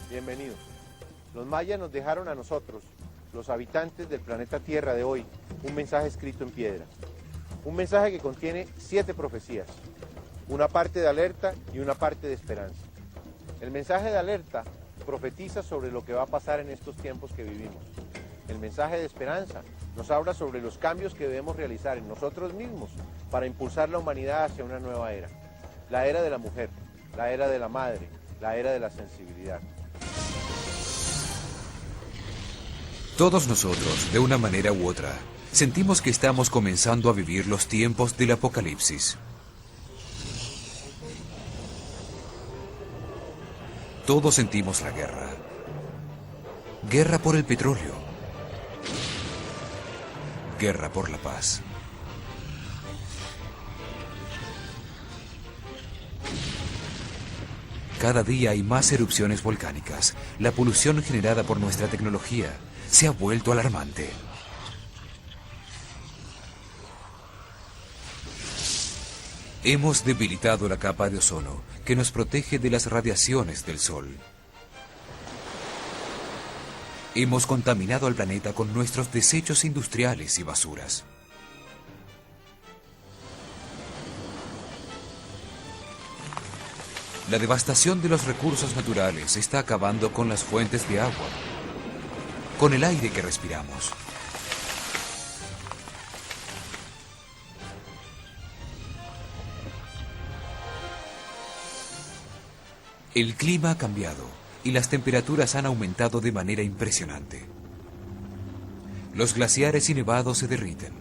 Bienvenidos. Los mayas nos dejaron a nosotros, los habitantes del planeta Tierra de hoy, un mensaje escrito en piedra. Un mensaje que contiene 7 profecías, una parte de alerta y una parte de esperanza. El mensaje de alerta profetiza sobre lo que va a pasar en estos tiempos que vivimos. El mensaje de esperanza nos habla sobre los cambios que debemos realizar en nosotros mismos para impulsar la humanidad hacia una nueva era. La era de la mujer, la era de la madre, la era de la sensibilidad. Todos nosotros, de una manera u otra, sentimos que estamos comenzando a vivir los tiempos del apocalipsis. Todos sentimos la guerra. Guerra por el petróleo. Guerra por la paz. Cada día hay más erupciones volcánicas. La polución generada por nuestra tecnología se ha vuelto alarmante. Hemos debilitado la capa de ozono que nos protege de las radiaciones del sol. Hemos contaminado al planeta con nuestros desechos industriales y basuras. La devastación de los recursos naturales está acabando con las fuentes de agua, con el aire que respiramos. El clima ha cambiado y las temperaturas han aumentado de manera impresionante. Los glaciares y nevados se derriten.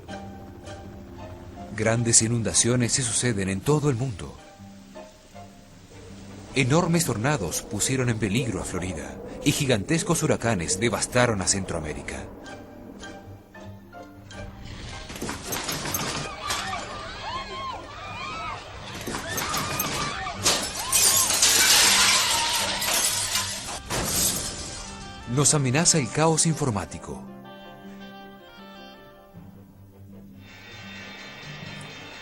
Grandes inundaciones se suceden en todo el mundo. Enormes tornados pusieron en peligro a Florida y gigantescos huracanes devastaron a Centroamérica. Nos amenaza el caos informático.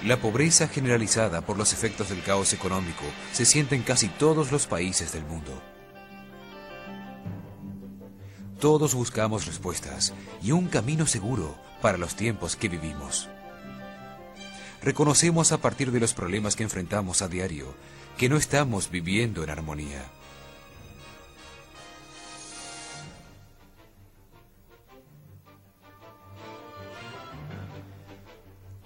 La pobreza generalizada por los efectos del caos económico se siente en casi todos los países del mundo. Todos buscamos respuestas y un camino seguro para los tiempos que vivimos. Reconocemos a partir de los problemas que enfrentamos a diario que no estamos viviendo en armonía.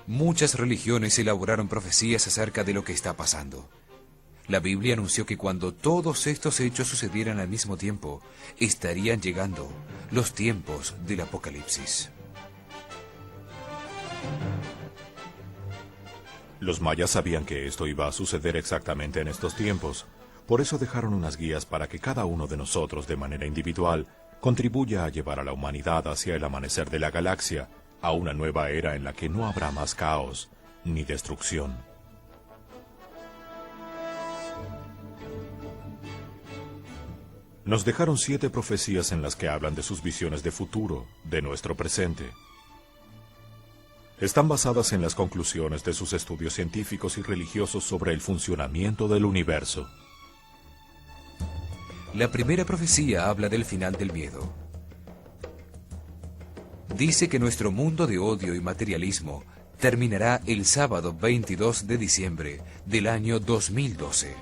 Muchas religiones elaboraron profecías acerca de lo que está pasando. La Biblia anunció que cuando todos estos hechos sucedieran al mismo tiempo, estarían llegando los tiempos del Apocalipsis. Los mayas sabían que esto iba a suceder exactamente en estos tiempos. Por eso dejaron unas guías para que cada uno de nosotros, de manera individual, contribuya a llevar a la humanidad hacia el amanecer de la galaxia, a una nueva era en la que no habrá más caos ni destrucción. Nos dejaron 7 profecías en las que hablan de sus visiones de futuro, de nuestro presente. Están basadas en las conclusiones de sus estudios científicos y religiosos sobre el funcionamiento del universo. La primera profecía habla del final del miedo. Dice que nuestro mundo de odio y materialismo terminará el sábado 22 de diciembre del año 2012.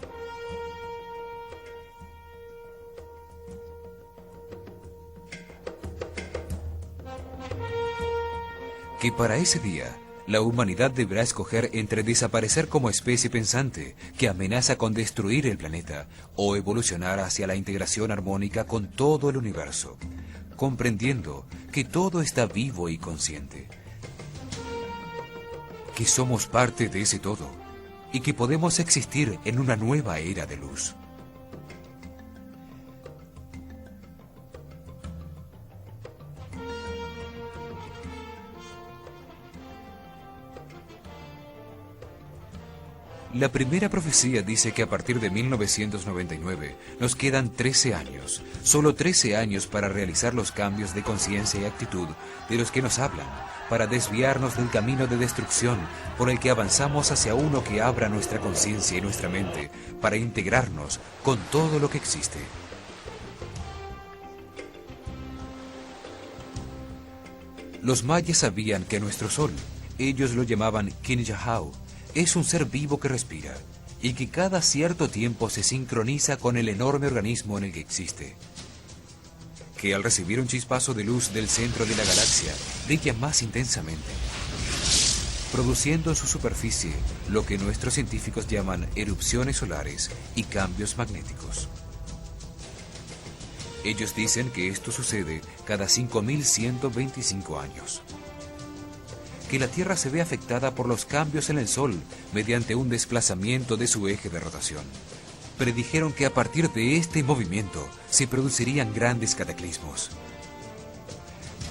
Que para ese día, la humanidad deberá escoger entre desaparecer como especie pensante que amenaza con destruir el planeta o evolucionar hacia la integración armónica con todo el universo, comprendiendo que todo está vivo y consciente, que somos parte de ese todo y que podemos existir en una nueva era de luz. La primera profecía dice que a partir de 1999 nos quedan 13 años, solo 13 años para realizar los cambios de conciencia y actitud de los que nos hablan, para desviarnos del camino de destrucción por el que avanzamos hacia uno que abra nuestra conciencia y nuestra mente, para integrarnos con todo lo que existe. Los mayas sabían que nuestro sol, ellos lo llamaban Quinchajau, es un ser vivo que respira y que cada cierto tiempo se sincroniza con el enorme organismo en el que existe, que al recibir un chispazo de luz del centro de la galaxia brilla más intensamente, produciendo en su superficie lo que nuestros científicos llaman erupciones solares y cambios magnéticos. Ellos dicen que esto sucede cada 5.125 años. Que la Tierra se ve afectada por los cambios en el Sol mediante un desplazamiento de su eje de rotación. Predijeron que a partir de este movimiento se producirían grandes cataclismos.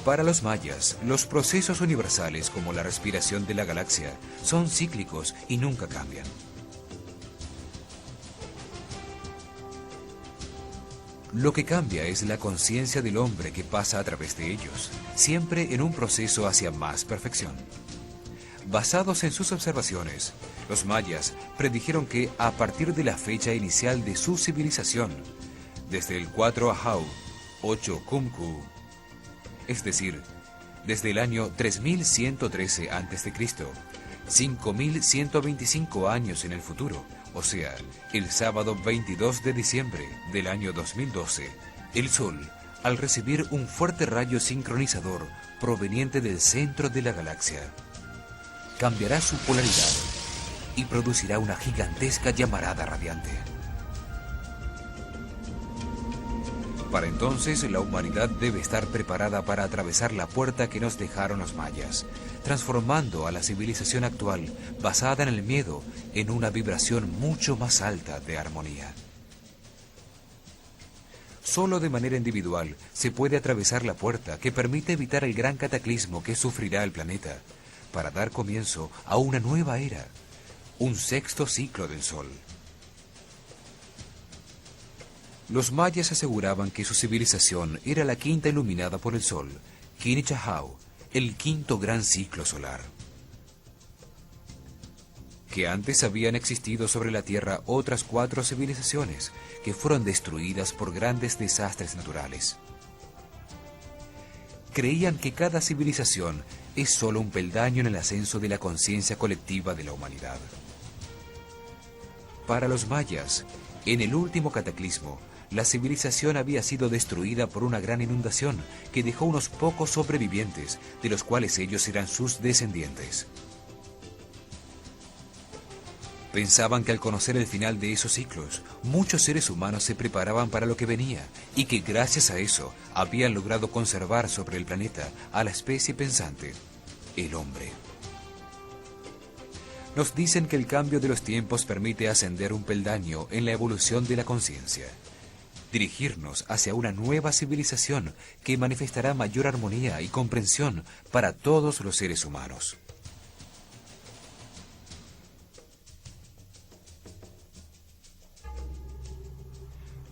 Para los mayas, los procesos universales como la respiración de la galaxia son cíclicos y nunca cambian. Lo que cambia es la conciencia del hombre que pasa a través de ellos, siempre en un proceso hacia más perfección. Basados en sus observaciones, los mayas predijeron que a partir de la fecha inicial de su civilización, desde el 4 Ahau, 8 Kumku, es decir, desde el año 3113 a.C., 5.125 años en el futuro, o sea, el sábado 22 de diciembre del año 2012, el Sol, al recibir un fuerte rayo sincronizador proveniente del centro de la galaxia, cambiará su polaridad y producirá una gigantesca llamarada radiante. Para entonces, la humanidad debe estar preparada para atravesar la puerta que nos dejaron los mayas, transformando a la civilización actual, basada en el miedo, en una vibración mucho más alta de armonía. Solo de manera individual se puede atravesar la puerta que permite evitar el gran cataclismo que sufrirá el planeta, para dar comienzo a una nueva era, un sexto ciclo del Sol. Los mayas aseguraban que su civilización era la quinta iluminada por el Sol, Quinchajau, el quinto gran ciclo solar. Que antes habían existido sobre la Tierra otras 4 civilizaciones que fueron destruidas por grandes desastres naturales. Creían que cada civilización es solo un peldaño en el ascenso de la conciencia colectiva de la humanidad. Para los mayas, en el último cataclismo, la civilización había sido destruida por una gran inundación que dejó unos pocos sobrevivientes, de los cuales ellos eran sus descendientes. Pensaban que al conocer el final de esos ciclos, muchos seres humanos se preparaban para lo que venía y que gracias a eso habían logrado conservar sobre el planeta a la especie pensante, el hombre. Nos dicen que el cambio de los tiempos permite ascender un peldaño en la evolución de la conciencia, dirigirnos hacia una nueva civilización que manifestará mayor armonía y comprensión para todos los seres humanos.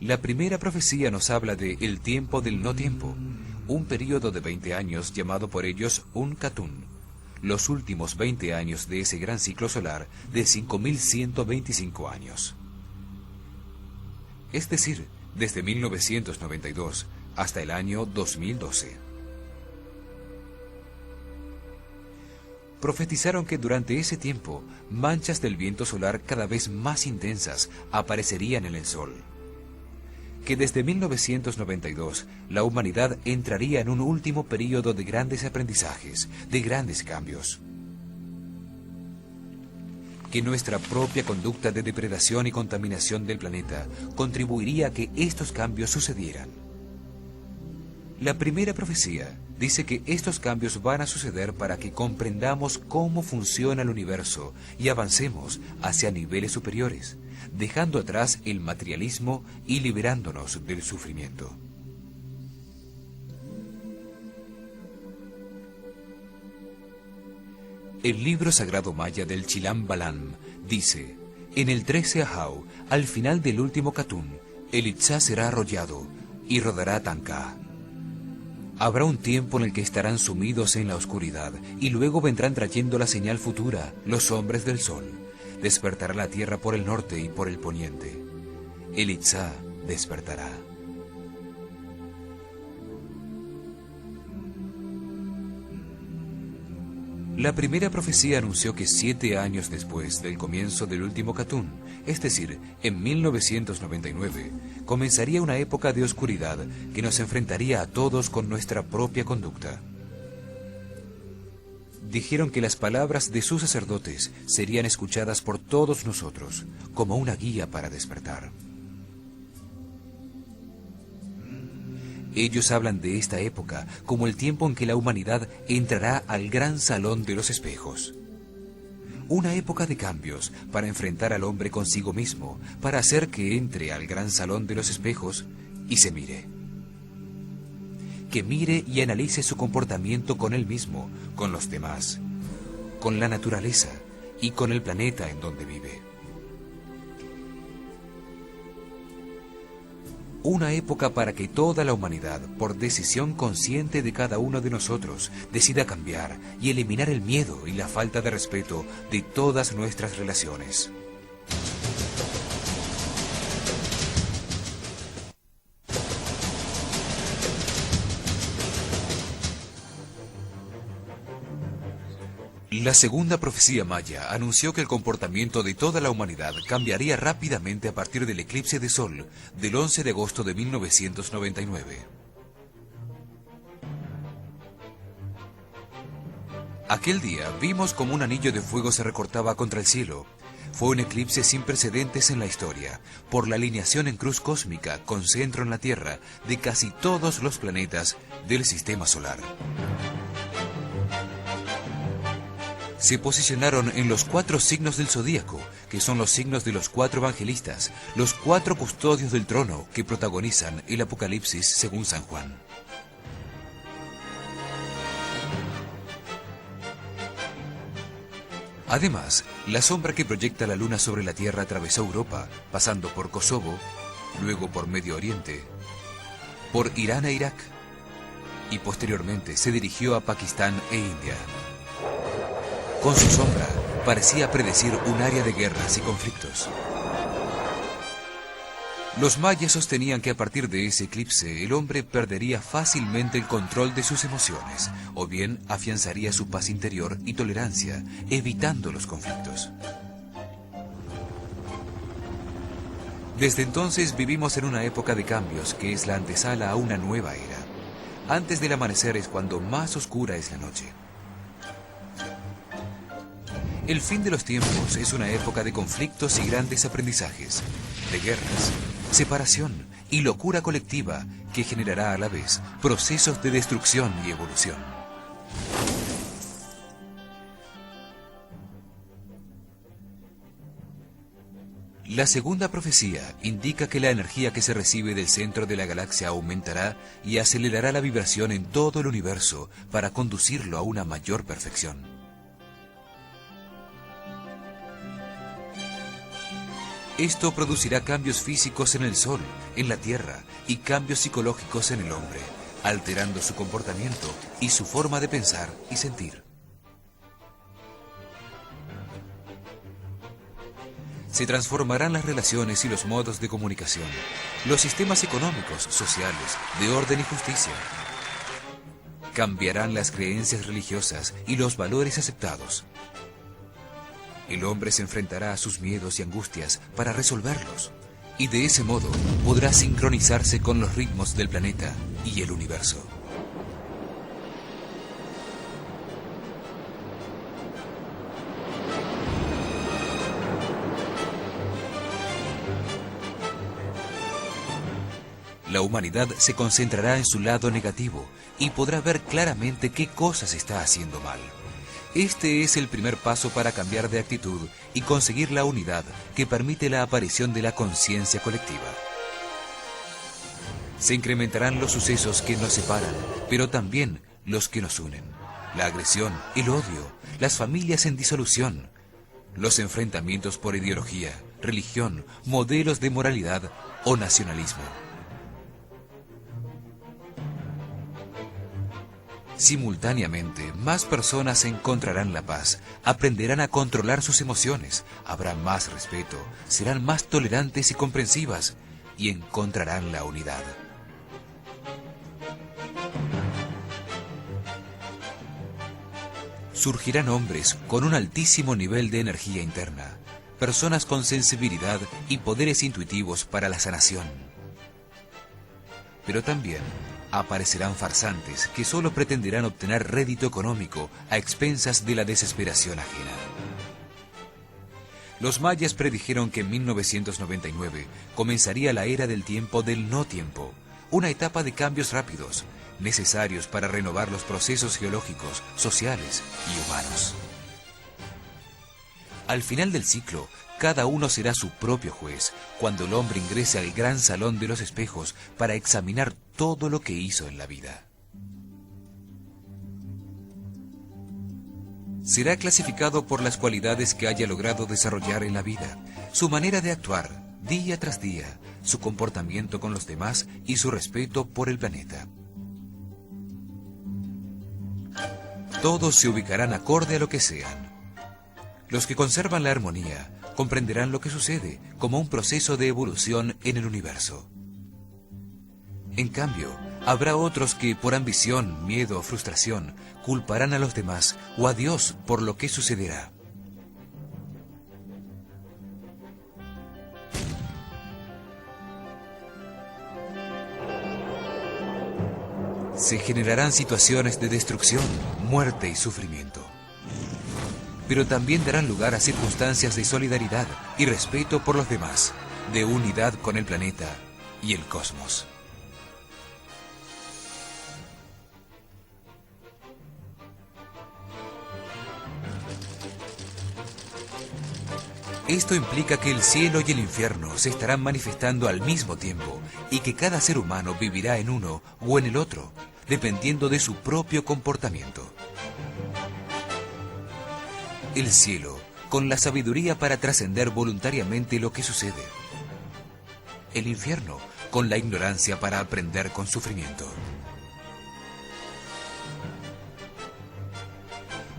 La primera profecía nos habla de el tiempo del no tiempo, un período de 20 años llamado por ellos un Katun, los últimos 20 años de ese gran ciclo solar de 5.125 años. Es decir, desde 1992 hasta el año 2012. Profetizaron que durante ese tiempo, manchas del viento solar cada vez más intensas aparecerían en el Sol. Que desde 1992 la humanidad entraría en un último período de grandes aprendizajes, de grandes cambios. Que nuestra propia conducta de depredación y contaminación del planeta contribuiría a que estos cambios sucedieran. La primera profecía dice que estos cambios van a suceder para que comprendamos cómo funciona el universo y avancemos hacia niveles superiores, dejando atrás el materialismo y liberándonos del sufrimiento. El libro sagrado maya del Chilam Balam dice: en el 13 Ahau, al final del último Katun, el Itzá será arrollado y rodará Tanka. Habrá un tiempo en el que estarán sumidos en la oscuridad y luego vendrán trayendo la señal futura, los hombres del sol. Despertará la tierra por el norte y por el poniente. El Itzá despertará. La primera profecía anunció que 7 años después del comienzo del último Catún, es decir, en 1999, comenzaría una época de oscuridad que nos enfrentaría a todos con nuestra propia conducta. Dijeron que las palabras de sus sacerdotes serían escuchadas por todos nosotros, como una guía para despertar. Ellos hablan de esta época como el tiempo en que la humanidad entrará al gran salón de los espejos. Una época de cambios para enfrentar al hombre consigo mismo, para hacer que entre al gran salón de los espejos y se mire. Que mire y analice su comportamiento con él mismo, con los demás, con la naturaleza y con el planeta en donde vive. Una época para que toda la humanidad, por decisión consciente de cada uno de nosotros, decida cambiar y eliminar el miedo y la falta de respeto de todas nuestras relaciones. La segunda profecía maya anunció que el comportamiento de toda la humanidad cambiaría rápidamente a partir del eclipse de sol del 11 de agosto de 1999. Aquel día vimos como un anillo de fuego se recortaba contra el cielo. Fue un eclipse sin precedentes en la historia, por la alineación en cruz cósmica con centro en la Tierra de casi todos los planetas del sistema solar. Se posicionaron en los 4 signos del zodíaco, que son los signos de los 4 evangelistas, los 4 custodios del trono que protagonizan el Apocalipsis según San Juan. Además, la sombra que proyecta la luna sobre la Tierra atravesó Europa, pasando por Kosovo, luego por Medio Oriente, por Irán e Irak, y posteriormente se dirigió a Pakistán e India. Con su sombra, parecía predecir un área de guerras y conflictos. Los mayas sostenían que a partir de ese eclipse el hombre perdería fácilmente el control de sus emociones, o bien afianzaría su paz interior y tolerancia, evitando los conflictos. Desde entonces vivimos en una época de cambios que es la antesala a una nueva era. Antes del amanecer es cuando más oscura es la noche. El fin de los tiempos es una época de conflictos y grandes aprendizajes, de guerras, separación y locura colectiva que generará a la vez procesos de destrucción y evolución. La segunda profecía indica que la energía que se recibe del centro de la galaxia aumentará y acelerará la vibración en todo el universo para conducirlo a una mayor perfección. Esto producirá cambios físicos en el Sol, en la Tierra, y cambios psicológicos en el hombre, alterando su comportamiento y su forma de pensar y sentir. Se transformarán las relaciones y los modos de comunicación, los sistemas económicos, sociales, de orden y justicia. Cambiarán las creencias religiosas y los valores aceptados. El hombre se enfrentará a sus miedos y angustias para resolverlos, y de ese modo podrá sincronizarse con los ritmos del planeta y el universo. La humanidad se concentrará en su lado negativo y podrá ver claramente qué cosas está haciendo mal. Este es el primer paso para cambiar de actitud y conseguir la unidad que permite la aparición de la conciencia colectiva. Se incrementarán los sucesos que nos separan, pero también los que nos unen. La agresión, el odio, las familias en disolución, los enfrentamientos por ideología, religión, modelos de moralidad o nacionalismo. Simultáneamente, más personas encontrarán la paz, aprenderán a controlar sus emociones, habrá más respeto, serán más tolerantes y comprensivas y encontrarán la unidad. surgirán hombres con un altísimo nivel de energía interna, personas con sensibilidad y poderes intuitivos para la sanación. Pero también aparecerán farsantes que solo pretenderán obtener rédito económico a expensas de la desesperación ajena. Los mayas predijeron que en 1999 comenzaría la era del tiempo del no tiempo, una etapa de cambios rápidos, necesarios para renovar los procesos geológicos, sociales y humanos. Al final del ciclo, cada uno será su propio juez, cuando el hombre ingrese al gran salón de los espejos para examinar todo lo que hizo en la vida. Será clasificado por las cualidades que haya logrado desarrollar en la vida, su manera de actuar, día tras día, su comportamiento con los demás y su respeto por el planeta. Todos se ubicarán acorde a lo que sean. Los que conservan la armonía comprenderán lo que sucede como un proceso de evolución en el universo. En cambio, habrá otros que por ambición, miedo o frustración culparán a los demás o a Dios por lo que sucederá. Se generarán situaciones de destrucción, muerte y sufrimiento. Pero también darán lugar a circunstancias de solidaridad y respeto por los demás, de unidad con el planeta y el cosmos. Esto implica que el cielo y el infierno se estarán manifestando al mismo tiempo y que cada ser humano vivirá en uno o en el otro, dependiendo de su propio comportamiento. El cielo, con la sabiduría para trascender voluntariamente lo que sucede. El infierno, con la ignorancia para aprender con sufrimiento.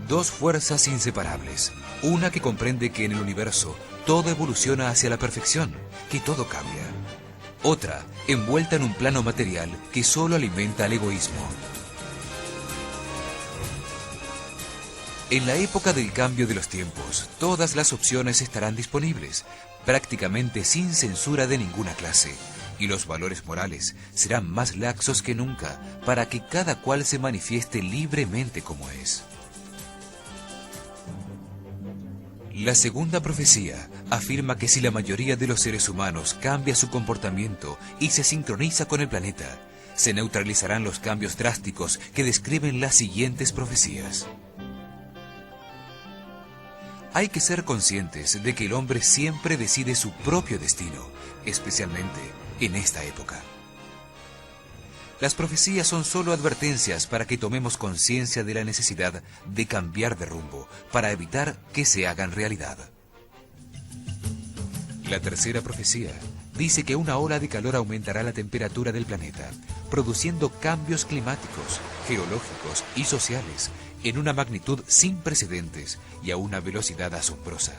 Dos fuerzas inseparables. Una que comprende que en el universo todo evoluciona hacia la perfección, que todo cambia. Otra, envuelta en un plano material que solo alimenta el egoísmo. En la época del cambio de los tiempos, todas las opciones estarán disponibles, prácticamente sin censura de ninguna clase, y los valores morales serán más laxos que nunca para que cada cual se manifieste libremente como es. La segunda profecía afirma que si la mayoría de los seres humanos cambia su comportamiento y se sincroniza con el planeta, se neutralizarán los cambios drásticos que describen las siguientes profecías. Hay que ser conscientes de que el hombre siempre decide su propio destino, especialmente en esta época. Las profecías son solo advertencias para que tomemos conciencia de la necesidad de cambiar de rumbo para evitar que se hagan realidad. La tercera profecía dice que una ola de calor aumentará la temperatura del planeta, produciendo cambios climáticos, geológicos y sociales en una magnitud sin precedentes y a una velocidad asombrosa.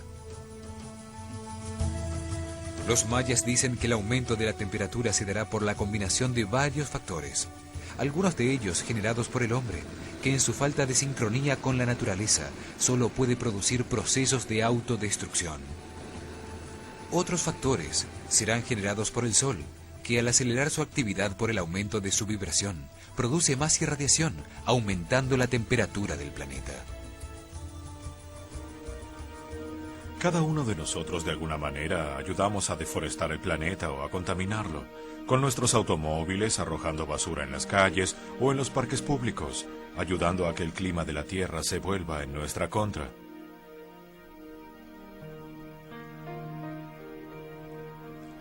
Los mayas dicen que el aumento de la temperatura se dará por la combinación de varios factores, algunos de ellos generados por el hombre, que en su falta de sincronía con la naturaleza solo puede producir procesos de autodestrucción. Otros factores serán generados por el Sol, que al acelerar su actividad por el aumento de su vibración, produce más irradiación, aumentando la temperatura del planeta. Cada uno de nosotros de alguna manera ayudamos a deforestar el planeta o a contaminarlo, con nuestros automóviles arrojando basura en las calles o en los parques públicos, ayudando a que el clima de la Tierra se vuelva en nuestra contra.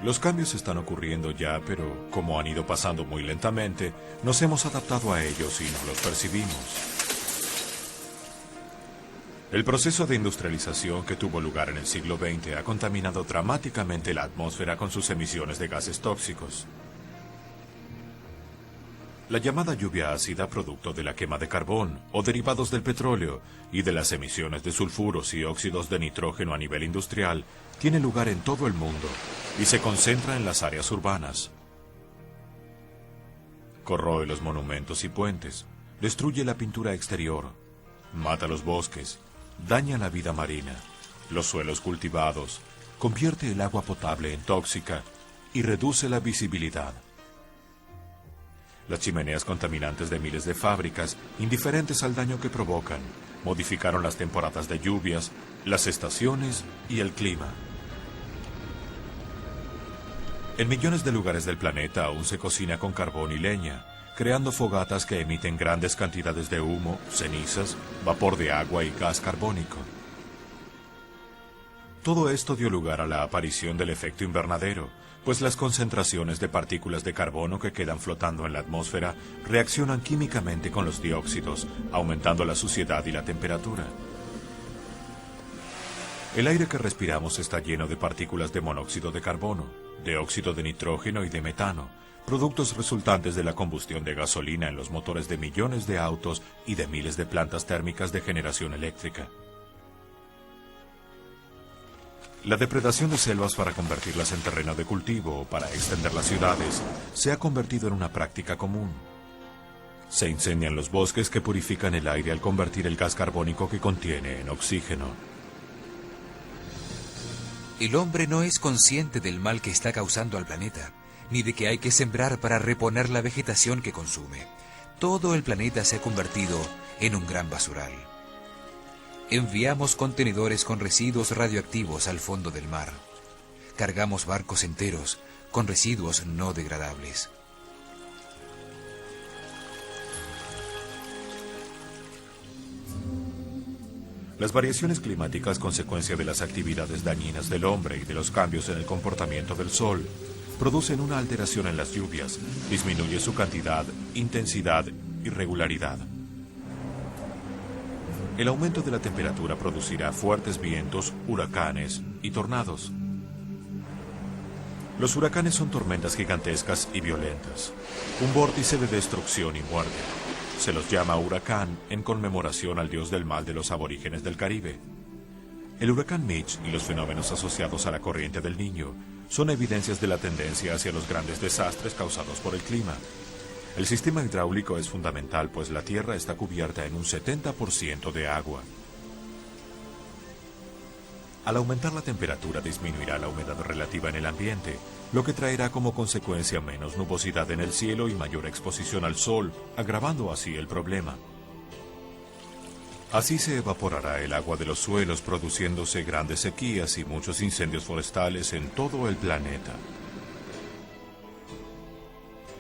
Los cambios están ocurriendo ya, pero como han ido pasando muy lentamente, nos hemos adaptado a ellos y no los percibimos. El proceso de industrialización que tuvo lugar en el siglo XX ha contaminado dramáticamente la atmósfera con sus emisiones de gases tóxicos. La llamada lluvia ácida, producto de la quema de carbón o derivados del petróleo y de las emisiones de sulfuros y óxidos de nitrógeno a nivel industrial, tiene lugar en todo el mundo y se concentra en las áreas urbanas. Corroe los monumentos y puentes, destruye la pintura exterior, mata los bosques, daña la vida marina, los suelos cultivados, convierte el agua potable en tóxica y reduce la visibilidad. Las chimeneas contaminantes de miles de fábricas, indiferentes al daño que provocan, modificaron las temporadas de lluvias, las estaciones y el clima. En millones de lugares del planeta aún se cocina con carbón y leña, creando fogatas que emiten grandes cantidades de humo, cenizas, vapor de agua y gas carbónico. Todo esto dio lugar a la aparición del efecto invernadero, pues las concentraciones de partículas de carbono que quedan flotando en la atmósfera reaccionan químicamente con los dióxidos, aumentando la suciedad y la temperatura. El aire que respiramos está lleno de partículas de monóxido de carbono, de óxido de nitrógeno y de metano, productos resultantes de la combustión de gasolina en los motores de millones de autos y de miles de plantas térmicas de generación eléctrica. La depredación de selvas para convertirlas en terreno de cultivo o para extender las ciudades se ha convertido en una práctica común. Se incendian los bosques que purifican el aire al convertir el gas carbónico que contiene en oxígeno. El hombre no es consciente del mal que está causando al planeta, ni de que hay que sembrar para reponer la vegetación que consume. Todo el planeta se ha convertido en un gran basural. Enviamos contenedores con residuos radioactivos al fondo del mar. Cargamos barcos enteros con residuos no degradables. Las variaciones climáticas, consecuencia de las actividades dañinas del hombre y de los cambios en el comportamiento del sol, producen una alteración en las lluvias, disminuye su cantidad, intensidad y regularidad. El aumento de la temperatura producirá fuertes vientos, huracanes y tornados. Los huracanes son tormentas gigantescas y violentas, un vórtice de destrucción y muerte. Se los llama huracán en conmemoración al dios del mal de los aborígenes del Caribe. El huracán Mitch y los fenómenos asociados a la corriente del Niño son evidencias de la tendencia hacia los grandes desastres causados por el clima. El sistema hidráulico es fundamental, pues la Tierra está cubierta en un 70% de agua. Al aumentar la temperatura disminuirá la humedad relativa en el ambiente, lo que traerá como consecuencia menos nubosidad en el cielo y mayor exposición al sol, agravando así el problema. Así se evaporará el agua de los suelos, produciéndose grandes sequías y muchos incendios forestales en todo el planeta.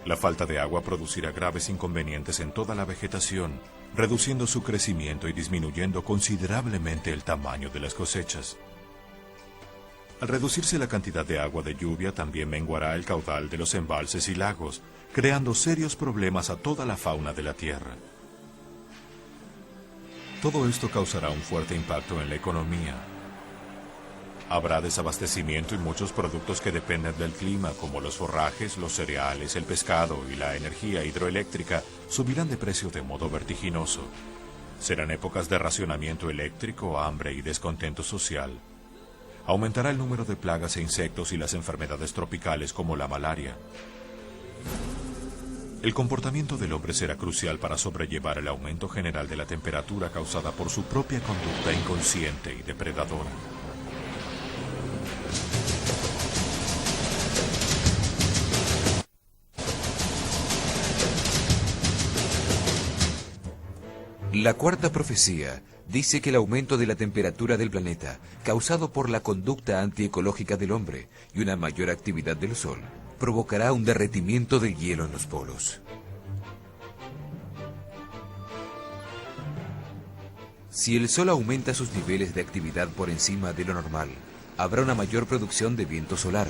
La falta de agua producirá graves inconvenientes en toda la vegetación, reduciendo su crecimiento y disminuyendo considerablemente el tamaño de las cosechas. Al reducirse la cantidad de agua de lluvia, también menguará el caudal de los embalses y lagos, creando serios problemas a toda la fauna de la Tierra. Todo esto causará un fuerte impacto en la economía. Habrá desabastecimiento y muchos productos que dependen del clima, como los forrajes, los cereales, el pescado y la energía hidroeléctrica, subirán de precio de modo vertiginoso. Serán épocas de racionamiento eléctrico, hambre y descontento social. Aumentará el número de plagas e insectos y las enfermedades tropicales como la malaria. El comportamiento del hombre será crucial para sobrellevar el aumento general de la temperatura causada por su propia conducta inconsciente y depredadora. La cuarta profecía dice que el aumento de la temperatura del planeta, causado por la conducta antiecológica del hombre y una mayor actividad del sol, provocará un derretimiento del hielo en los polos. Si el sol aumenta sus niveles de actividad por encima de lo normal, habrá una mayor producción de viento solar,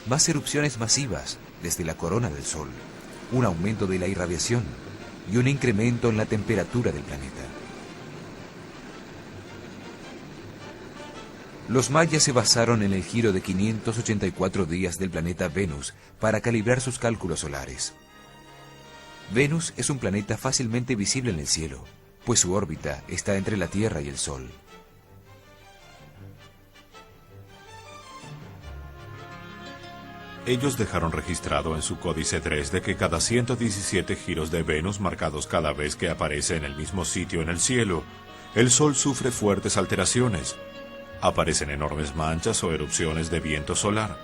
más erupciones masivas desde la corona del sol, un aumento de la irradiación y un incremento en la temperatura del planeta. Los mayas se basaron en el giro de 584 días del planeta Venus para calibrar sus cálculos solares. Venus es un planeta fácilmente visible en el cielo, pues su órbita está entre la Tierra y el Sol. Ellos dejaron registrado en su códice 3 de que cada 117 giros de Venus marcados cada vez que aparece en el mismo sitio en el cielo, el Sol sufre fuertes alteraciones. Aparecen enormes manchas o erupciones de viento solar.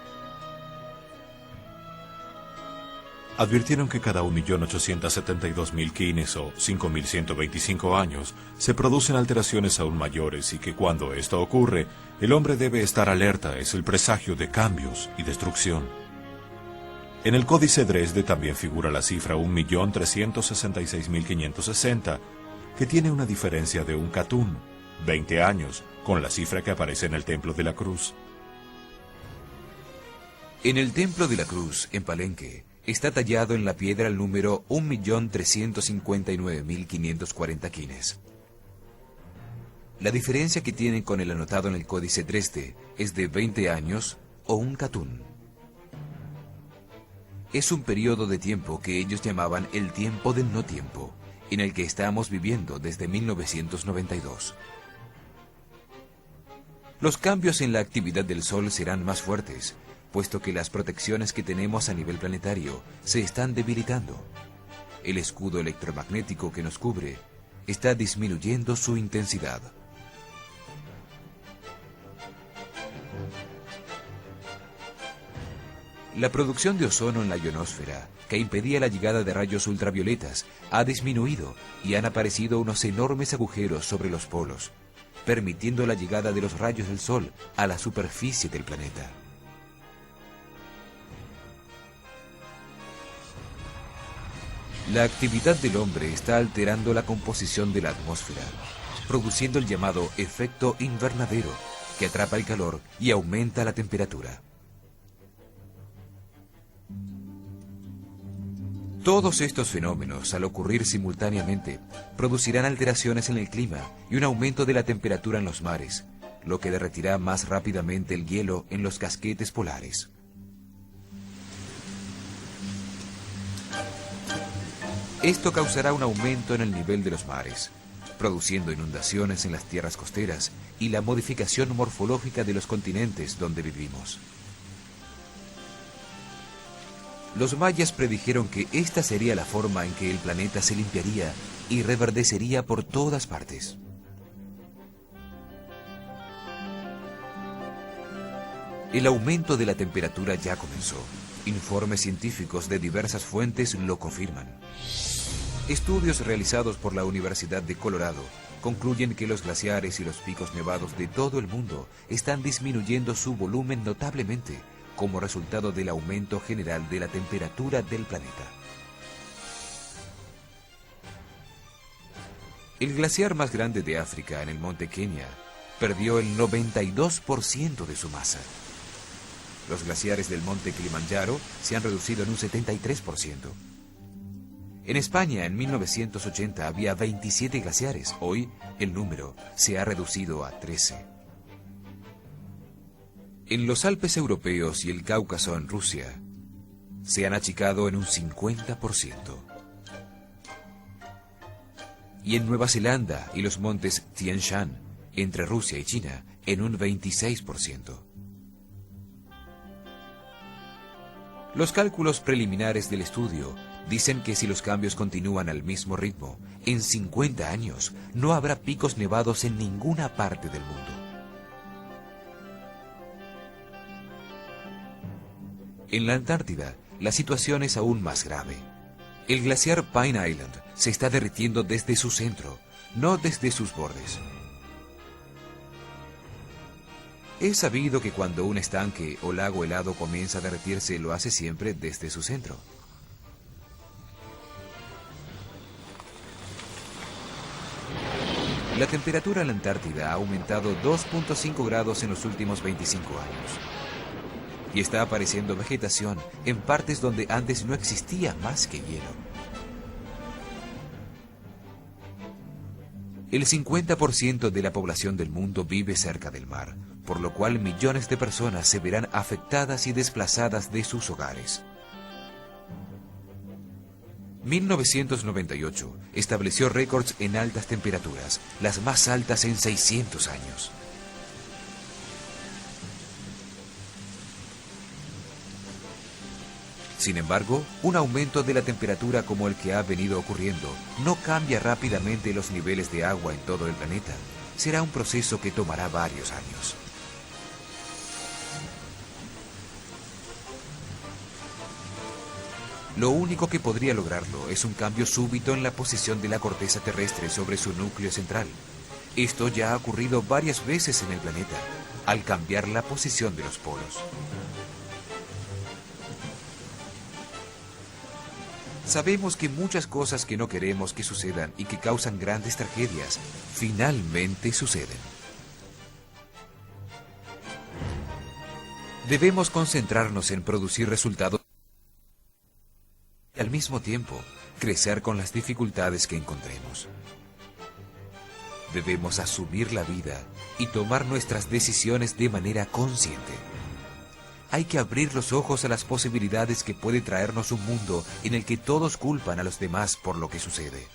Advirtieron que cada 1.872.000 quines o 5.125 años se producen alteraciones aún mayores y que cuando esto ocurre, el hombre debe estar alerta, es el presagio de cambios y destrucción. En el Códice Dresde también figura la cifra 1.366.560, que tiene una diferencia de un catún, 20 años, con la cifra que aparece en el Templo de la Cruz. En el Templo de la Cruz, en Palenque, está tallado en la piedra el número 1.359.540 quines. La diferencia que tienen con el anotado en el Códice Dresde es de 20 años o un catún. Es un periodo de tiempo que ellos llamaban el tiempo del no tiempo, en el que estamos viviendo desde 1992. Los cambios en la actividad del Sol serán más fuertes, puesto que las protecciones que tenemos a nivel planetario se están debilitando. El escudo electromagnético que nos cubre está disminuyendo su intensidad. La producción de ozono en la ionosfera, que impedía la llegada de rayos ultravioletas, ha disminuido y han aparecido unos enormes agujeros sobre los polos, permitiendo la llegada de los rayos del Sol a la superficie del planeta. La actividad del hombre está alterando la composición de la atmósfera, produciendo el llamado efecto invernadero, que atrapa el calor y aumenta la temperatura. Todos estos fenómenos, al ocurrir simultáneamente, producirán alteraciones en el clima y un aumento de la temperatura en los mares, lo que derretirá más rápidamente el hielo en los casquetes polares. Esto causará un aumento en el nivel de los mares, produciendo inundaciones en las tierras costeras y la modificación morfológica de los continentes donde vivimos. Los mayas predijeron que esta sería la forma en que el planeta se limpiaría y reverdecería por todas partes. El aumento de la temperatura ya comenzó. Informes científicos de diversas fuentes lo confirman. Estudios realizados por la Universidad de Colorado concluyen que los glaciares y los picos nevados de todo el mundo están disminuyendo su volumen notablemente como resultado del aumento general de la temperatura del planeta. El glaciar más grande de África, en el monte Kenia, perdió el 92% de su masa. Los glaciares del monte Kilimanjaro se han reducido en un 73%. En España, en 1980, había 27 glaciares. Hoy, el número se ha reducido a 13. En los Alpes europeos y el Cáucaso en Rusia, se han achicado en un 50%. Y en Nueva Zelanda y los montes Tian Shan, entre Rusia y China, en un 26%. Los cálculos preliminares del estudio dicen que si los cambios continúan al mismo ritmo, en 50 años no habrá picos nevados en ninguna parte del mundo. En la Antártida, la situación es aún más grave. El glaciar Pine Island se está derritiendo desde su centro, no desde sus bordes. Es sabido que cuando un estanque o lago helado comienza a derretirse, lo hace siempre desde su centro. La temperatura en la Antártida ha aumentado 2.5 grados en los últimos 25 años. Y está apareciendo vegetación en partes donde antes no existía más que hielo. El 50% de la población del mundo vive cerca del mar, por lo cual millones de personas se verán afectadas y desplazadas de sus hogares. 1998 estableció récords en altas temperaturas, las más altas en 600 años. Sin embargo, un aumento de la temperatura como el que ha venido ocurriendo no cambia rápidamente los niveles de agua en todo el planeta. Será un proceso que tomará varios años. Lo único que podría lograrlo es un cambio súbito en la posición de la corteza terrestre sobre su núcleo central. Esto ya ha ocurrido varias veces en el planeta, al cambiar la posición de los polos. Sabemos que muchas cosas que no queremos que sucedan y que causan grandes tragedias, finalmente suceden. Debemos concentrarnos en producir resultados y al mismo tiempo crecer con las dificultades que encontremos. Debemos asumir la vida y tomar nuestras decisiones de manera consciente. Hay que abrir los ojos a las posibilidades que puede traernos un mundo en el que todos culpan a los demás por lo que sucede.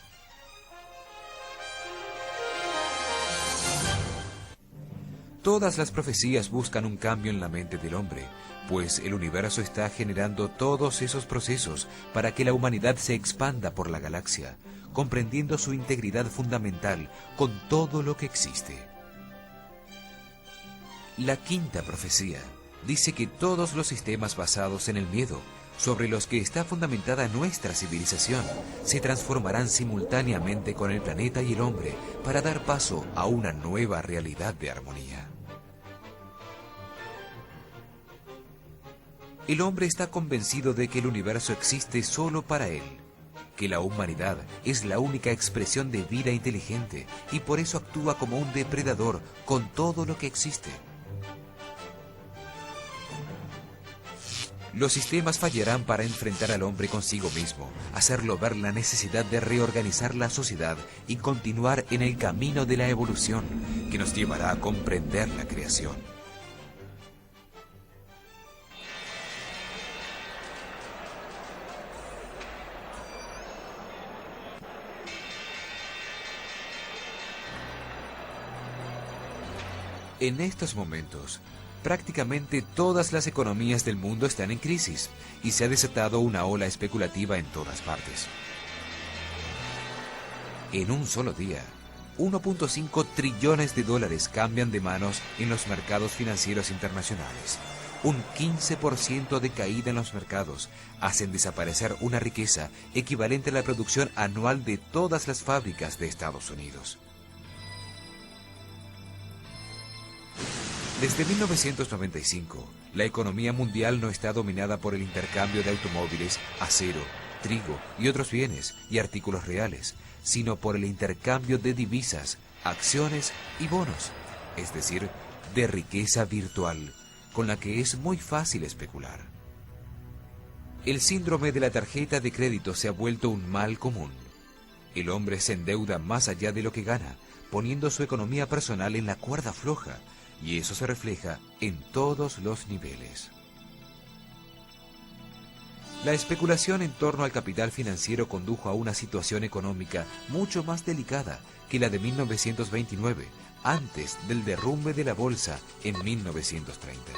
Todas las profecías buscan un cambio en la mente del hombre, pues el universo está generando todos esos procesos para que la humanidad se expanda por la galaxia, comprendiendo su integridad fundamental con todo lo que existe. La quinta profecía dice que todos los sistemas basados en el miedo, sobre los que está fundamentada nuestra civilización, se transformarán simultáneamente con el planeta y el hombre para dar paso a una nueva realidad de armonía. El hombre está convencido de que el universo existe solo para él, que la humanidad es la única expresión de vida inteligente y por eso actúa como un depredador con todo lo que existe. Los sistemas fallarán para enfrentar al hombre consigo mismo, hacerlo ver la necesidad de reorganizar la sociedad y continuar en el camino de la evolución, que nos llevará a comprender la creación. En estos momentos, prácticamente todas las economías del mundo están en crisis y se ha desatado una ola especulativa en todas partes. En un solo día, 1.5 trillones de dólares cambian de manos en los mercados financieros internacionales. Un 15% de caída en los mercados hacen desaparecer una riqueza equivalente a la producción anual de todas las fábricas de Estados Unidos. Desde 1995, la economía mundial no está dominada por el intercambio de automóviles, acero, trigo y otros bienes y artículos reales, sino por el intercambio de divisas, acciones y bonos, es decir, de riqueza virtual, con la que es muy fácil especular. El síndrome de la tarjeta de crédito se ha vuelto un mal común. El hombre se endeuda más allá de lo que gana, poniendo su economía personal en la cuerda floja, y eso se refleja en todos los niveles. La especulación en torno al capital financiero condujo a una situación económica mucho más delicada que la de 1929, antes del derrumbe de la bolsa en 1930.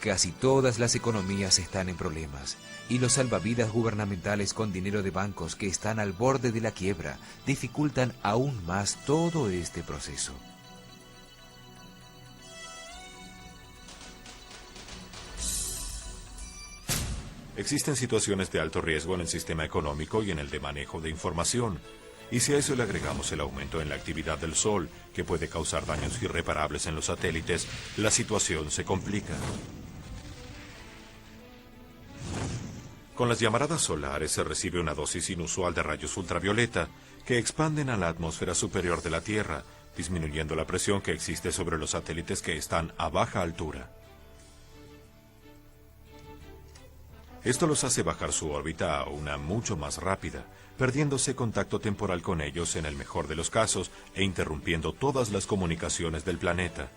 Casi todas las economías están en problemas, y los salvavidas gubernamentales con dinero de bancos que están al borde de la quiebra dificultan aún más todo este proceso. Existen situaciones de alto riesgo en el sistema económico y en el de manejo de información. Y si a eso le agregamos el aumento en la actividad del Sol, que puede causar daños irreparables en los satélites, la situación se complica. Con las llamaradas solares se recibe una dosis inusual de rayos ultravioleta que expanden a la atmósfera superior de la Tierra, disminuyendo la presión que existe sobre los satélites que están a baja altura. Esto los hace bajar su órbita a una mucho más rápida, perdiéndose contacto temporal con ellos en el mejor de los casos e interrumpiendo todas las comunicaciones del planeta.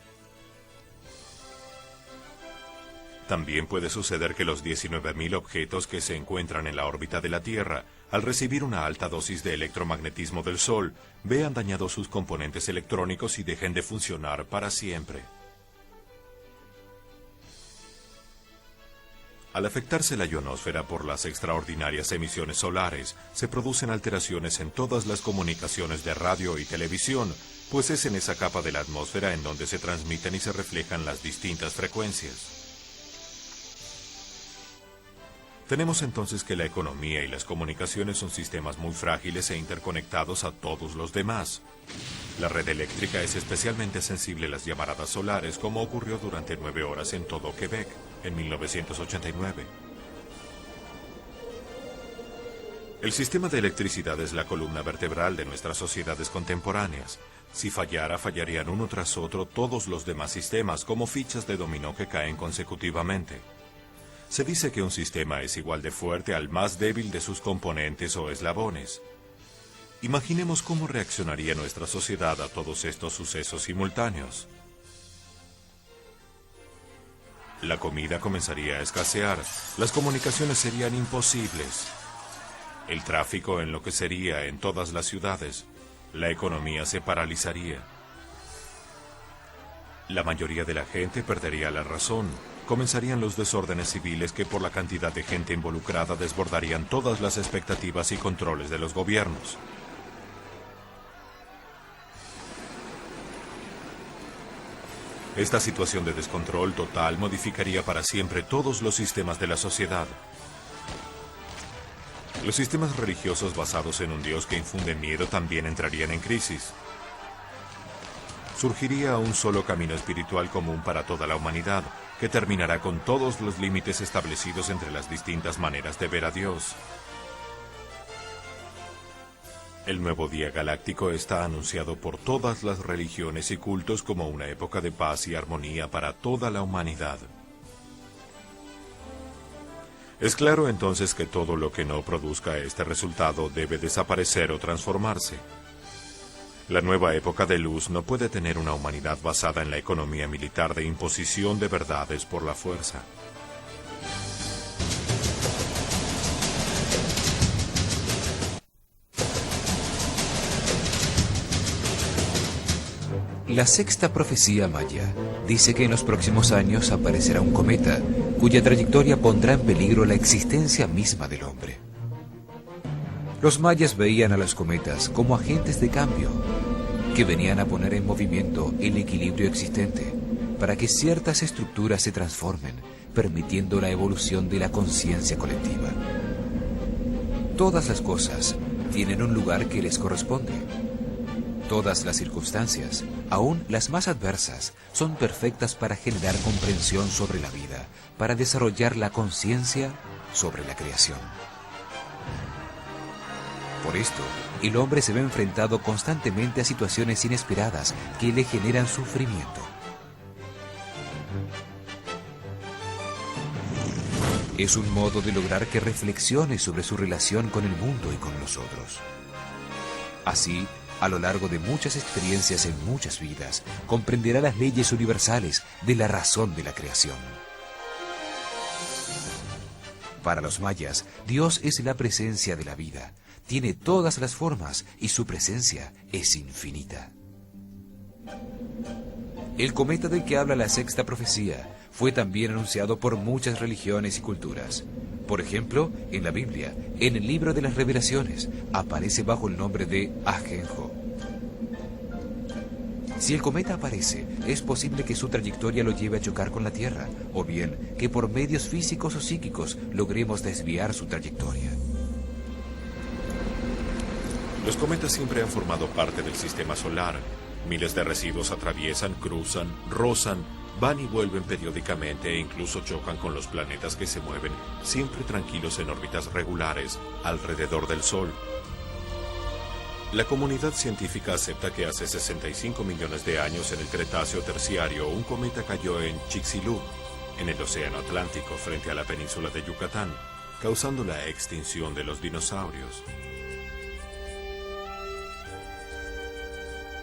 También puede suceder que los 19.000 objetos que se encuentran en la órbita de la Tierra al recibir una alta dosis de electromagnetismo del Sol, vean dañados sus componentes electrónicos y dejen de funcionar para siempre. Al afectarse la ionosfera por las extraordinarias emisiones solares, se producen alteraciones en todas las comunicaciones de radio y televisión, pues es en esa capa de la atmósfera en donde se transmiten y se reflejan las distintas frecuencias. Tenemos entonces que la economía y las comunicaciones son sistemas muy frágiles e interconectados a todos los demás. La red eléctrica es especialmente sensible a las llamaradas solares, como ocurrió durante 9 horas en todo Quebec, en 1989. El sistema de electricidad es la columna vertebral de nuestras sociedades contemporáneas. Si fallara, fallarían uno tras otro todos los demás sistemas, como fichas de dominó que caen consecutivamente. Se dice que un sistema es igual de fuerte al más débil de sus componentes o eslabones. Imaginemos cómo reaccionaría nuestra sociedad a todos estos sucesos simultáneos. La comida comenzaría a escasear, las comunicaciones serían imposibles, el tráfico enloquecería en todas las ciudades, la economía se paralizaría. La mayoría de la gente perdería la razón. Comenzarían los desórdenes civiles que por la cantidad de gente involucrada desbordarían todas las expectativas y controles de los gobiernos. Esta situación de descontrol total modificaría para siempre todos los sistemas de la sociedad. Los sistemas religiosos basados en un Dios que infunde miedo también entrarían en crisis. Surgiría un solo camino espiritual común para toda la humanidad, que terminará con todos los límites establecidos entre las distintas maneras de ver a Dios. El nuevo día galáctico está anunciado por todas las religiones y cultos como una época de paz y armonía para toda la humanidad. Es claro entonces que todo lo que no produzca este resultado debe desaparecer o transformarse. La nueva época de luz no puede tener una humanidad basada en la economía militar de imposición de verdades por la fuerza. La sexta profecía maya dice que en los próximos años aparecerá un cometa cuya trayectoria pondrá en peligro la existencia misma del hombre. Los mayas veían a los cometas como agentes de cambio que venían a poner en movimiento el equilibrio existente para que ciertas estructuras se transformen, permitiendo la evolución de la conciencia colectiva. Todas las cosas tienen un lugar que les corresponde. Todas las circunstancias, aún las más adversas, son perfectas para generar comprensión sobre la vida, para desarrollar la conciencia sobre la creación. Por esto, el hombre se ve enfrentado constantemente a situaciones inesperadas que le generan sufrimiento. Es un modo de lograr que reflexione sobre su relación con el mundo y con los otros. Así, a lo largo de muchas experiencias en muchas vidas, comprenderá las leyes universales de la razón de la creación. Para los mayas, Dios es la presencia de la vida. Tiene todas las formas y su presencia es infinita. El cometa del que habla la sexta profecía fue también anunciado por muchas religiones y culturas. Por ejemplo, en la Biblia, en el libro de las Revelaciones, aparece bajo el nombre de Ajenjo. Si el cometa aparece, es posible que su trayectoria lo lleve a chocar con la Tierra, o bien que por medios físicos o psíquicos logremos desviar su trayectoria. Los cometas siempre han formado parte del sistema solar. Miles de residuos atraviesan, cruzan, rozan, van y vuelven periódicamente e incluso chocan con los planetas que se mueven, siempre tranquilos en órbitas regulares, alrededor del Sol. La comunidad científica acepta que hace 65 millones de años en el Cretáceo Terciario un cometa cayó en Chicxulub, en el Océano Atlántico frente a la península de Yucatán, causando la extinción de los dinosaurios.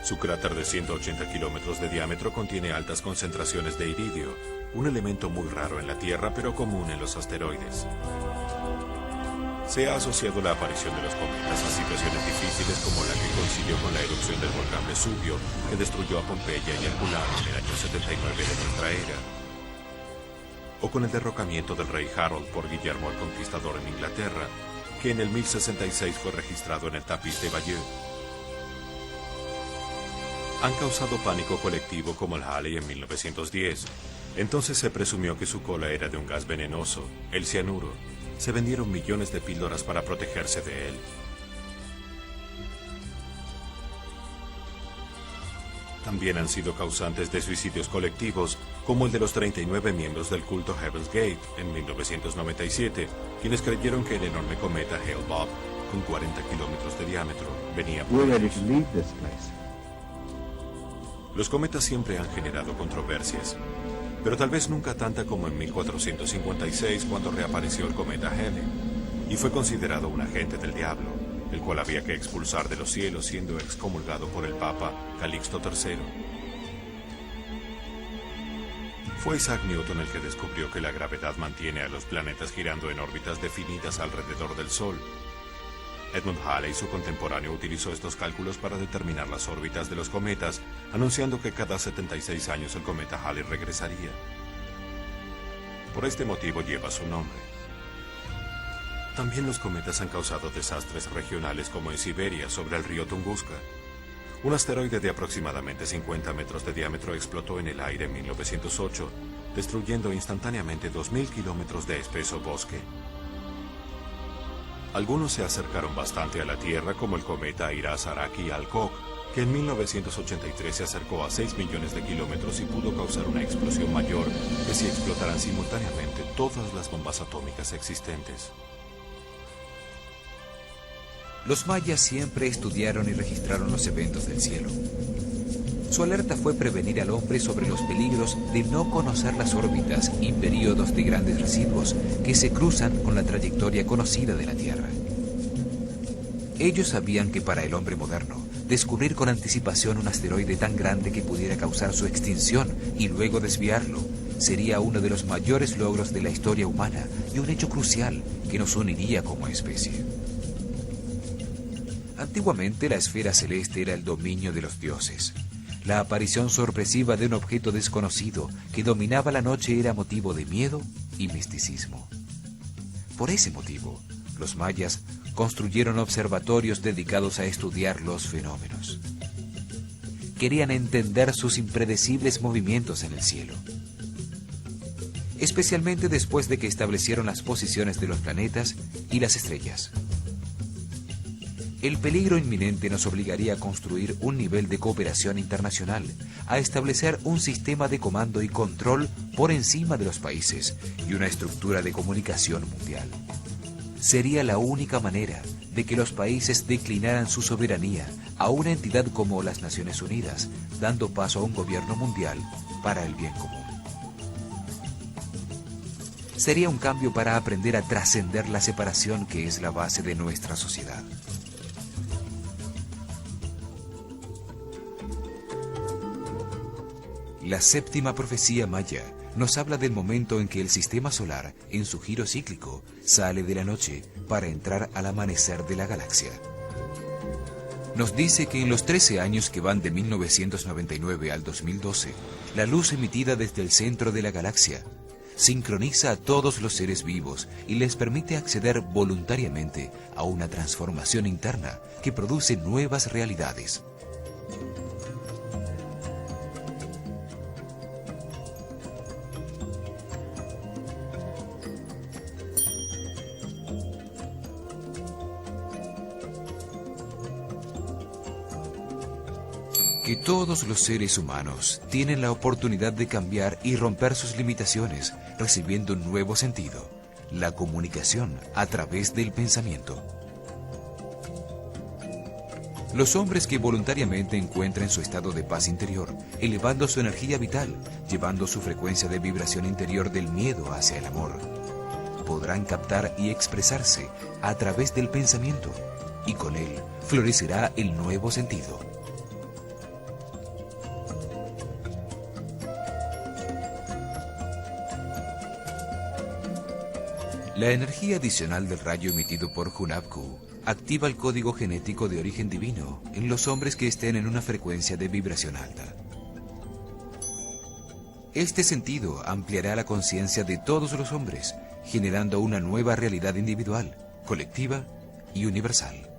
Su cráter de 180 kilómetros de diámetro contiene altas concentraciones de iridio, un elemento muy raro en la Tierra pero común en los asteroides. Se ha asociado la aparición de los cometas a situaciones difíciles como la que coincidió con la erupción del volcán Vesubio, que destruyó a Pompeya y Herculano en el año 79 de nuestra era, o con el derrocamiento del rey Harold por Guillermo el Conquistador en Inglaterra, que en el 1066 fue registrado en el tapiz de Bayeux. Han causado pánico colectivo como el Halley en 1910. Entonces se presumió que su cola era de un gas venenoso, el cianuro. Se vendieron millones de píldoras para protegerse de él. También han sido causantes de suicidios colectivos, como el de los 39 miembros del culto Heaven's Gate en 1997, quienes creyeron que el enorme cometa Hale-Bopp, con 40 kilómetros de diámetro, venía por ellos. Los cometas siempre han generado controversias, pero tal vez nunca tanta como en 1456, cuando reapareció el cometa Halley, y fue considerado un agente del diablo, el cual había que expulsar de los cielos, siendo excomulgado por el Papa Calixto III. Fue Isaac Newton el que descubrió que la gravedad mantiene a los planetas girando en órbitas definidas alrededor del Sol. Edmund Halley, su contemporáneo, utilizó estos cálculos para determinar las órbitas de los cometas, anunciando que cada 76 años el cometa Halley regresaría. Por este motivo lleva su nombre. También los cometas han causado desastres regionales, como en Siberia, sobre el río Tunguska. Un asteroide de aproximadamente 50 metros de diámetro explotó en el aire en 1908, destruyendo instantáneamente 2.000 kilómetros de espeso bosque. Algunos se acercaron bastante a la Tierra, como el cometa Iraz-Araki-Alcock, que en 1983 se acercó a 6 millones de kilómetros y pudo causar una explosión mayor que si explotaran simultáneamente todas las bombas atómicas existentes. Los mayas siempre estudiaron y registraron los eventos del cielo. Su alerta fue prevenir al hombre sobre los peligros de no conocer las órbitas y períodos de grandes residuos que se cruzan con la trayectoria conocida de la Tierra. Ellos sabían que para el hombre moderno, descubrir con anticipación un asteroide tan grande que pudiera causar su extinción y luego desviarlo sería uno de los mayores logros de la historia humana y un hecho crucial que nos uniría como especie. Antiguamente la esfera celeste era el dominio de los dioses. La aparición sorpresiva de un objeto desconocido que dominaba la noche era motivo de miedo y misticismo. Por ese motivo, los mayas construyeron observatorios dedicados a estudiar los fenómenos. Querían entender sus impredecibles movimientos en el cielo, especialmente después de que establecieron las posiciones de los planetas y las estrellas. El peligro inminente nos obligaría a construir un nivel de cooperación internacional, a establecer un sistema de comando y control por encima de los países y una estructura de comunicación mundial. Sería la única manera de que los países declinaran su soberanía a una entidad como las Naciones Unidas, dando paso a un gobierno mundial para el bien común. Sería un cambio para aprender a trascender la separación que es la base de nuestra sociedad. La séptima profecía maya nos habla del momento en que el sistema solar, en su giro cíclico, sale de la noche para entrar al amanecer de la galaxia. Nos dice que en los 13 años que van de 1999 al 2012, la luz emitida desde el centro de la galaxia sincroniza a todos los seres vivos y les permite acceder voluntariamente a una transformación interna que produce nuevas realidades. Que todos los seres humanos tienen la oportunidad de cambiar y romper sus limitaciones, recibiendo un nuevo sentido, la comunicación a través del pensamiento. Los hombres que voluntariamente encuentren su estado de paz interior, elevando su energía vital, llevando su frecuencia de vibración interior del miedo hacia el amor, podrán captar y expresarse a través del pensamiento, y con él florecerá el nuevo sentido. La energía adicional del rayo emitido por Hunabku activa el código genético de origen divino en los hombres que estén en una frecuencia de vibración alta. Este sentido ampliará la conciencia de todos los hombres, generando una nueva realidad individual, colectiva y universal.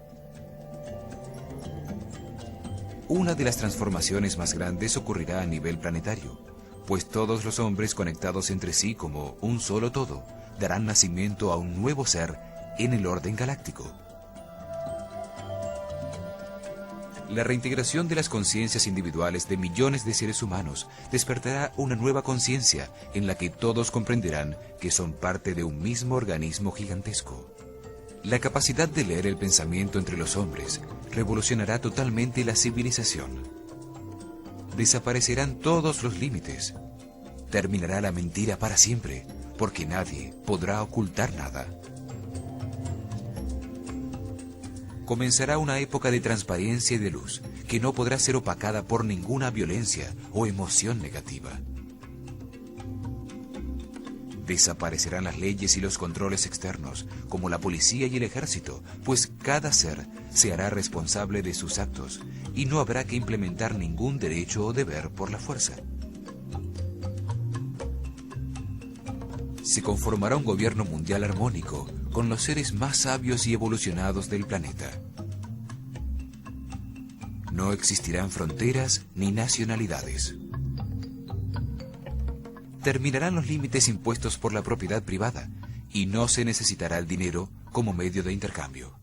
Una de las transformaciones más grandes ocurrirá a nivel planetario, pues todos los hombres conectados entre sí como un solo todo darán nacimiento a un nuevo ser en el orden galáctico. La reintegración de las conciencias individuales de millones de seres humanos despertará una nueva conciencia en la que todos comprenderán que son parte de un mismo organismo gigantesco. La capacidad de leer el pensamiento entre los hombres revolucionará totalmente la civilización. Desaparecerán todos los límites. Terminará la mentira para siempre, porque nadie podrá ocultar nada. Comenzará una época de transparencia y de luz que no podrá ser opacada por ninguna violencia o emoción negativa. Desaparecerán las leyes y los controles externos, como la policía y el ejército, pues cada ser se hará responsable de sus actos y no habrá que implementar ningún derecho o deber por la fuerza. Se conformará un gobierno mundial armónico con los seres más sabios y evolucionados del planeta. No existirán fronteras ni nacionalidades. Terminarán los límites impuestos por la propiedad privada y no se necesitará el dinero como medio de intercambio.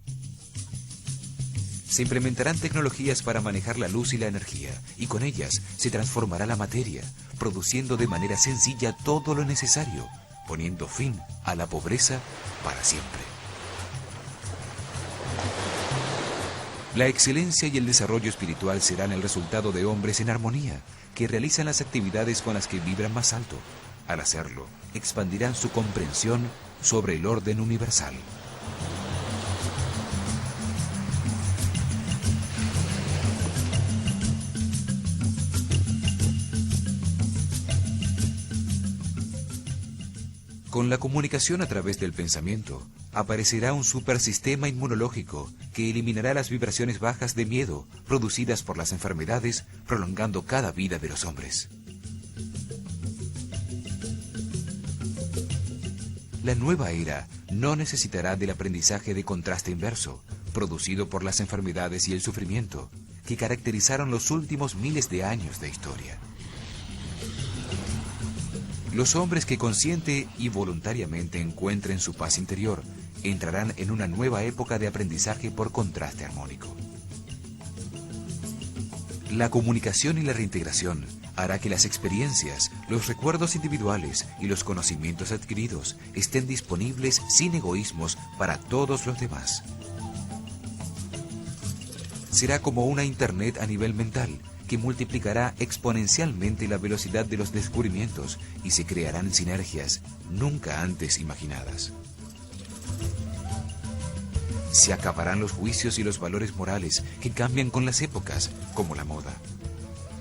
Se implementarán tecnologías para manejar la luz y la energía, y con ellas se transformará la materia, produciendo de manera sencilla todo lo necesario, poniendo fin a la pobreza para siempre. La excelencia y el desarrollo espiritual serán el resultado de hombres en armonía, que realizan las actividades con las que vibran más alto. Al hacerlo, expandirán su comprensión sobre el orden universal. Con la comunicación a través del pensamiento, aparecerá un supersistema inmunológico que eliminará las vibraciones bajas de miedo producidas por las enfermedades, prolongando cada vida de los hombres. La nueva era no necesitará del aprendizaje de contraste inverso, producido por las enfermedades y el sufrimiento, que caracterizaron los últimos miles de años de historia. Los hombres que consciente y voluntariamente encuentren su paz interior entrarán en una nueva época de aprendizaje por contraste armónico. La comunicación y la reintegración hará que las experiencias, los recuerdos individuales y los conocimientos adquiridos estén disponibles sin egoísmos para todos los demás. Será como una Internet a nivel mental, que multiplicará exponencialmente la velocidad de los descubrimientos y se crearán sinergias nunca antes imaginadas. Se acabarán los juicios y los valores morales que cambian con las épocas, como la moda.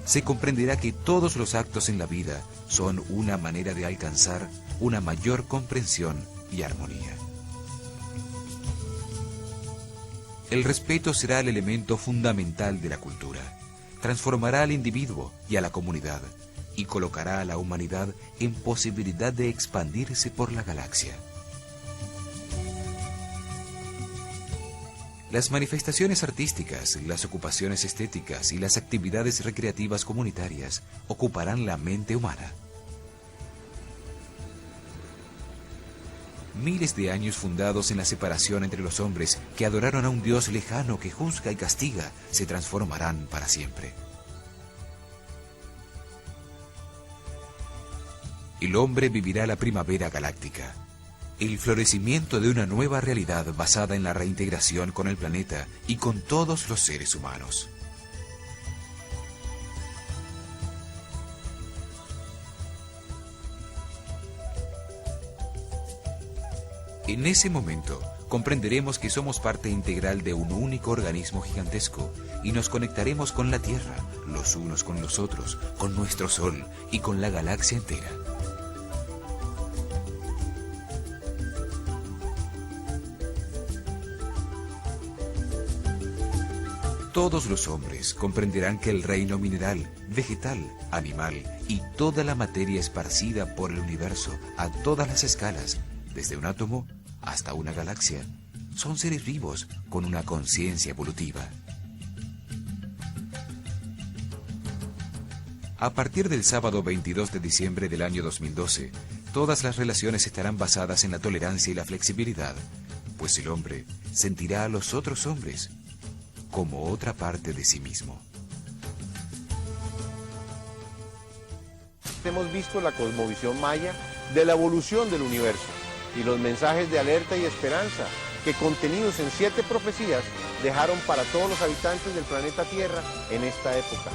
Se comprenderá que todos los actos en la vida son una manera de alcanzar una mayor comprensión y armonía. El respeto será el elemento fundamental de la cultura. Transformará al individuo y a la comunidad y colocará a la humanidad en posibilidad de expandirse por la galaxia. Las manifestaciones artísticas, las ocupaciones estéticas y las actividades recreativas comunitarias ocuparán la mente humana. Miles de años fundados en la separación entre los hombres que adoraron a un Dios lejano que juzga y castiga se transformarán para siempre. El hombre vivirá la primavera galáctica, el florecimiento de una nueva realidad basada en la reintegración con el planeta y con todos los seres humanos. En ese momento, comprenderemos que somos parte integral de un único organismo gigantesco y nos conectaremos con la Tierra, los unos con los otros, con nuestro Sol y con la galaxia entera. Todos los hombres comprenderán que el reino mineral, vegetal, animal y toda la materia esparcida por el universo a todas las escalas, desde un átomo hasta una galaxia, son seres vivos con una conciencia evolutiva. A partir del sábado 22 de diciembre del año 2012, todas las relaciones estarán basadas en la tolerancia y la flexibilidad, pues el hombre sentirá a los otros hombres como otra parte de sí mismo. Hemos visto la cosmovisión maya de la evolución del universo y los mensajes de alerta y esperanza que, contenidos en 7 profecías, dejaron para todos los habitantes del planeta Tierra en esta época.